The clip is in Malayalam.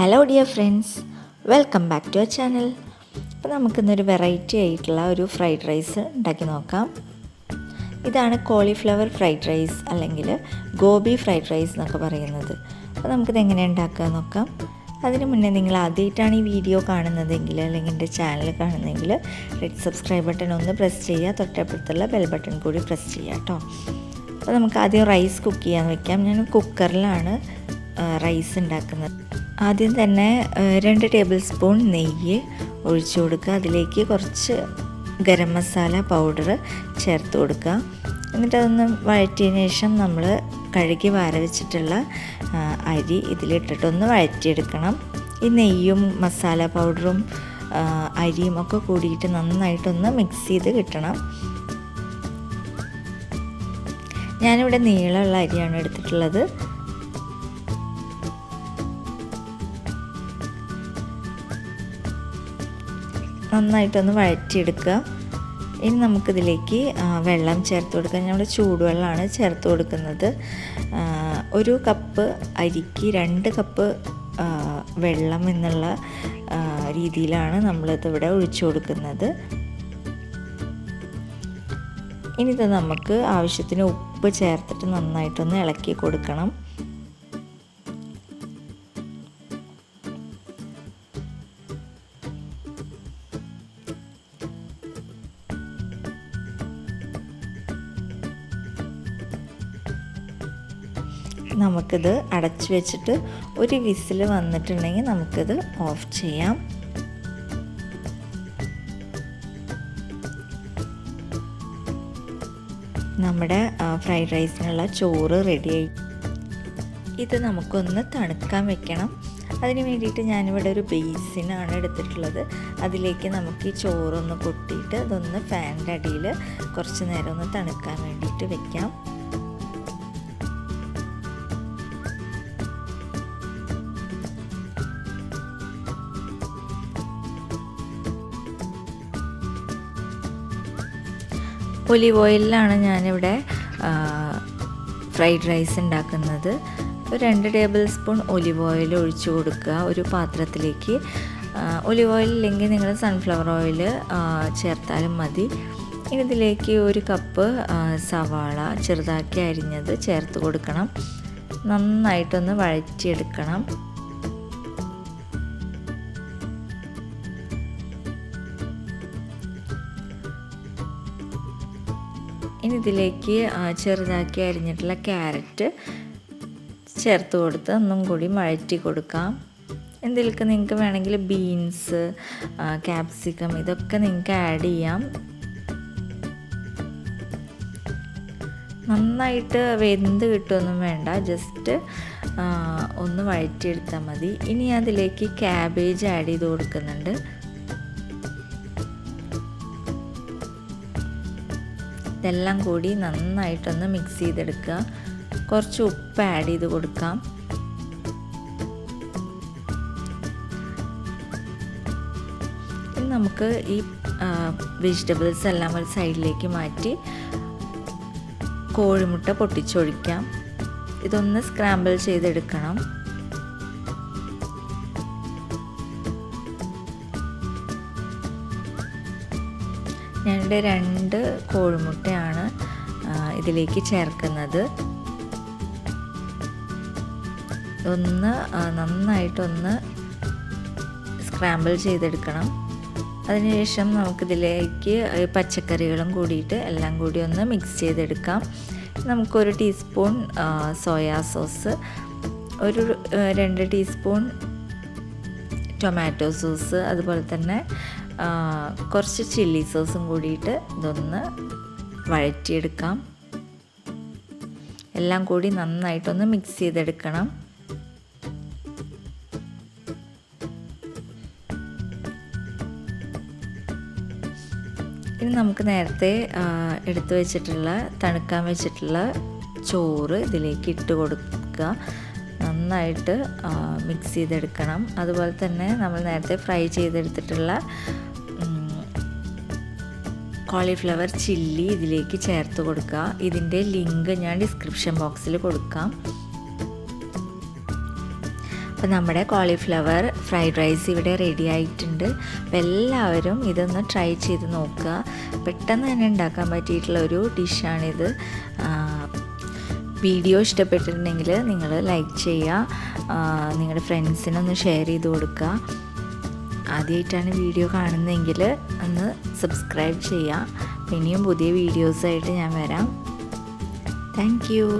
Hello dear friends, welcome back to our channel. അപ്പോൾ നമുക്കിന്നൊരു വെറൈറ്റി ആയിട്ടുള്ള ഒരു ഫ്രൈഡ് റൈസ് ഉണ്ടാക്കി നോക്കാം. ഇതാണ് കോളിഫ്ലവർ ഫ്രൈഡ് റൈസ് അല്ലെങ്കിൽ ഗോപി ഫ്രൈഡ് റൈസ് എന്നൊക്കെ പറയുന്നത്. അപ്പോൾ നമുക്കിത് എങ്ങനെ ഉണ്ടാക്കുക നോക്കാം. അതിന് മുന്നേ നിങ്ങൾ ആദ്യമായിട്ടാണ് ഈ വീഡിയോ കാണുന്നതെങ്കിൽ അല്ലെങ്കിൽ എൻ്റെ ചാനൽ കാണുന്നതെങ്കിൽ റെഡ് സബ്സ്ക്രൈബ് ബട്ടൺ ഒന്ന് പ്രസ് ചെയ്യുക, തൊട്ടപ്പുറത്തുള്ള ബെൽ ബട്ടൺ കൂടി പ്രസ് ചെയ്യുക കേട്ടോ. അപ്പോൾ നമുക്ക് ആദ്യം റൈസ് കുക്ക് ചെയ്യാൻ വെക്കാം. ഞാൻ കുക്കറിലാണ് റൈസ് ഉണ്ടാക്കുന്നത്. ആദ്യം തന്നെ 2 ടേബിൾ സ്പൂൺ നെയ്യ് ഒഴിച്ചു കൊടുക്കുക. അതിലേക്ക് കുറച്ച് ഗരം മസാല പൗഡർ ചേർത്ത് കൊടുക്കുക. എന്നിട്ട് അതൊന്ന് വഴറ്റിയതിന് ശേഷം നമ്മൾ കഴുകി വാര വെച്ചിട്ടുള്ള അരി ഇതിലിട്ടിട്ടൊന്ന് വഴറ്റിയെടുക്കണം. ഈ നെയ്യും മസാല പൗഡറും അരിയും ഒക്കെ കൂടിയിട്ട് നന്നായിട്ടൊന്ന് മിക്സ് ചെയ്ത് കിട്ടണം. ഞാനിവിടെ നീളമുള്ള അരിയാണ് എടുത്തിട്ടുള്ളത്. നന്നായിട്ടൊന്ന് വഴറ്റിയെടുക്കുക. ഇനി നമുക്കിതിലേക്ക് വെള്ളം ചേർത്ത് കൊടുക്കാം. നമ്മൾ ചൂടുവെള്ളമാണ് ചേർത്ത് കൊടുക്കുന്നത്. 1 കപ്പ് അരിക്ക് 2 കപ്പ് വെള്ളം എന്നുള്ള രീതിയിലാണ് നമ്മളിതിവിടെ ഒഴിച്ചു കൊടുക്കുന്നത്. ഇനി ഇത് നമുക്ക് ആവശ്യത്തിന് ഉപ്പ് ചേർത്തിട്ട് നന്നായിട്ടൊന്ന് ഇളക്കി കൊടുക്കണം. നമുക്കിത് അടച്ചു വെച്ചിട്ട് ഒരു വിസിൽ വന്നിട്ടുണ്ടെങ്കിൽ നമുക്കിത് ഓഫ് ചെയ്യാം. നമ്മുടെ ഫ്രൈഡ് റൈസിനുള്ള ചോറ് റെഡിയായി. ഇത് നമുക്കൊന്ന് തണുക്കാൻ വെക്കണം. അതിന് വേണ്ടിയിട്ട് ഞാനിവിടെ ഒരു ബേസിനാണ് എടുത്തിട്ടുള്ളത്. അതിലേക്ക് നമുക്ക് ഈ ചോറൊന്ന് കൊട്ടിയിട്ട് അതൊന്ന് ഫാനിൻ്റെ അടിയിൽ കുറച്ച് നേരം ഒന്ന് തണുക്കാൻ വേണ്ടിയിട്ട് വെക്കാം. ഒലിവ് ഓയിലിലാണ് ഞാനിവിടെ ഫ്രൈഡ് റൈസ് ഉണ്ടാക്കുന്നത്. 2 ടേബിൾ സ്പൂൺ ഒലിവ് ഓയിൽ ഒഴിച്ചു കൊടുക്കുക ഒരു പാത്രത്തിലേക്ക്. ഒലിവ് ഓയിൽ ഇല്ലെങ്കിൽ നിങ്ങൾ സൺഫ്ലവർ ഓയിൽ ചേർത്താലും മതി. ഇനി ഇതിലേക്ക് 1 കപ്പ് സവാള ചെറുതാക്കി അരിഞ്ഞത് ചേർത്ത് കൊടുക്കണം. നന്നായിട്ടൊന്ന് വഴറ്റിയെടുക്കണം. ഇനി ഇതിലേക്ക് ചെറുതാക്കി അരിഞ്ഞിട്ടുള്ള ക്യാരറ്റ് ചേർത്ത് കൊടുത്ത് ഒന്നും കൂടി വഴറ്റി കൊടുക്കാം. ഇതിലേക്ക് നിങ്ങൾക്ക് വേണമെങ്കിൽ ബീൻസ്, ക്യാപ്സിക്കം ഇതൊക്കെ നിങ്ങൾക്ക് ആഡ് ചെയ്യാം. നന്നായിട്ട് വെന്ത് കിട്ടുമൊന്നും വേണ്ട, ജസ്റ്റ് ഒന്ന് വഴറ്റിയെടുത്താൽ മതി. ഇനി അതിലേക്ക് ക്യാബേജ് ആഡ് ചെയ്ത് കൊടുക്കുന്നുണ്ട്. ഇതെല്ലാം കൂടി നന്നായിട്ടൊന്ന് മിക്സ് ചെയ്തെടുക്കുക. കുറച്ച് ഉപ്പ് ആഡ് ചെയ്ത് കൊടുക്കാം. ഇനി നമുക്ക് ഈ വെജിറ്റബിൾസ് എല്ലാം ഒരു സൈഡിലേക്ക് മാറ്റി കോഴിമുട്ട പൊട്ടിച്ചൊഴിക്കാം. ഇതൊന്ന് സ്ക്രാമ്പിൾ ചെയ്തെടുക്കണം. ഞാനിവിടെ 2 കോഴിമുട്ടയാണ് ഇതിലേക്ക് ചേർക്കുന്നത്. ഒന്ന് നന്നായിട്ടൊന്ന് സ്ക്രാമ്പിൾ ചെയ്തെടുക്കണം. അതിനുശേഷം നമുക്കിതിലേക്ക് പച്ചക്കറികളും കൂടിയിട്ട് എല്ലാം കൂടി ഒന്ന് മിക്സ് ചെയ്തെടുക്കാം. നമുക്കൊരു teaspoon soya sauce, 2 teaspoon tomato sauce, അതുപോലെ തന്നെ കുറച്ച് ചില്ലി സോസും കൂടിയിട്ട് ഇതൊന്ന് വഴറ്റിയെടുക്കാം. എല്ലാം കൂടി നന്നായിട്ടൊന്ന് മിക്സ് ചെയ്തെടുക്കണം. ഇനി നമുക്ക് നേരത്തെ എടുത്തു വെച്ചിട്ടുള്ള തണുക്കാൻ വെച്ചിട്ടുള്ള ചോറ് ഇതിലേക്ക് ഇട്ട് കൊടുക്കുക. നന്നായിട്ട് മിക്സ് ചെയ്തെടുക്കണം. അതുപോലെ തന്നെ നമ്മൾ നേരത്തെ ഫ്രൈ ചെയ്തെടുത്തിട്ടുള്ള കോളിഫ്ലവർ ചില്ലി ഇതിലേക്ക് ചേർത്ത് കൊടുക്കുക. ഇതിൻ്റെ ലിങ്ക് ഞാൻ ഡിസ്ക്രിപ്ഷൻ ബോക്സിൽ കൊടുക്കാം. അപ്പോൾ നമ്മുടെ കോളിഫ്ലവർ ഫ്രൈഡ് റൈസ് ഇവിടെ റെഡി ആയിട്ടുണ്ട്. അപ്പോൾ എല്ലാവരും ഇതൊന്ന് ട്രൈ ചെയ്ത് നോക്കുക. പെട്ടെന്ന് തന്നെ ഉണ്ടാക്കാൻ പറ്റിയിട്ടുള്ള ഒരു ഡിഷാണിത്. വീഡിയോ ഇഷ്ടപ്പെട്ടിട്ടുണ്ടെങ്കിൽ നിങ്ങൾ ലൈക്ക് ചെയ്യുക, നിങ്ങളുടെ ഫ്രണ്ട്സിനൊന്ന് ഷെയർ ചെയ്ത് കൊടുക്കുക. ആദ്യമായിട്ടാണ് വീഡിയോ കാണുന്നതെങ്കിൽ ഒന്ന് സബ്സ്ക്രൈബ് ചെയ്യുക. ഇനിയും പുതിയ വീഡിയോസായിട്ട് ഞാൻ വരാം. Thank you.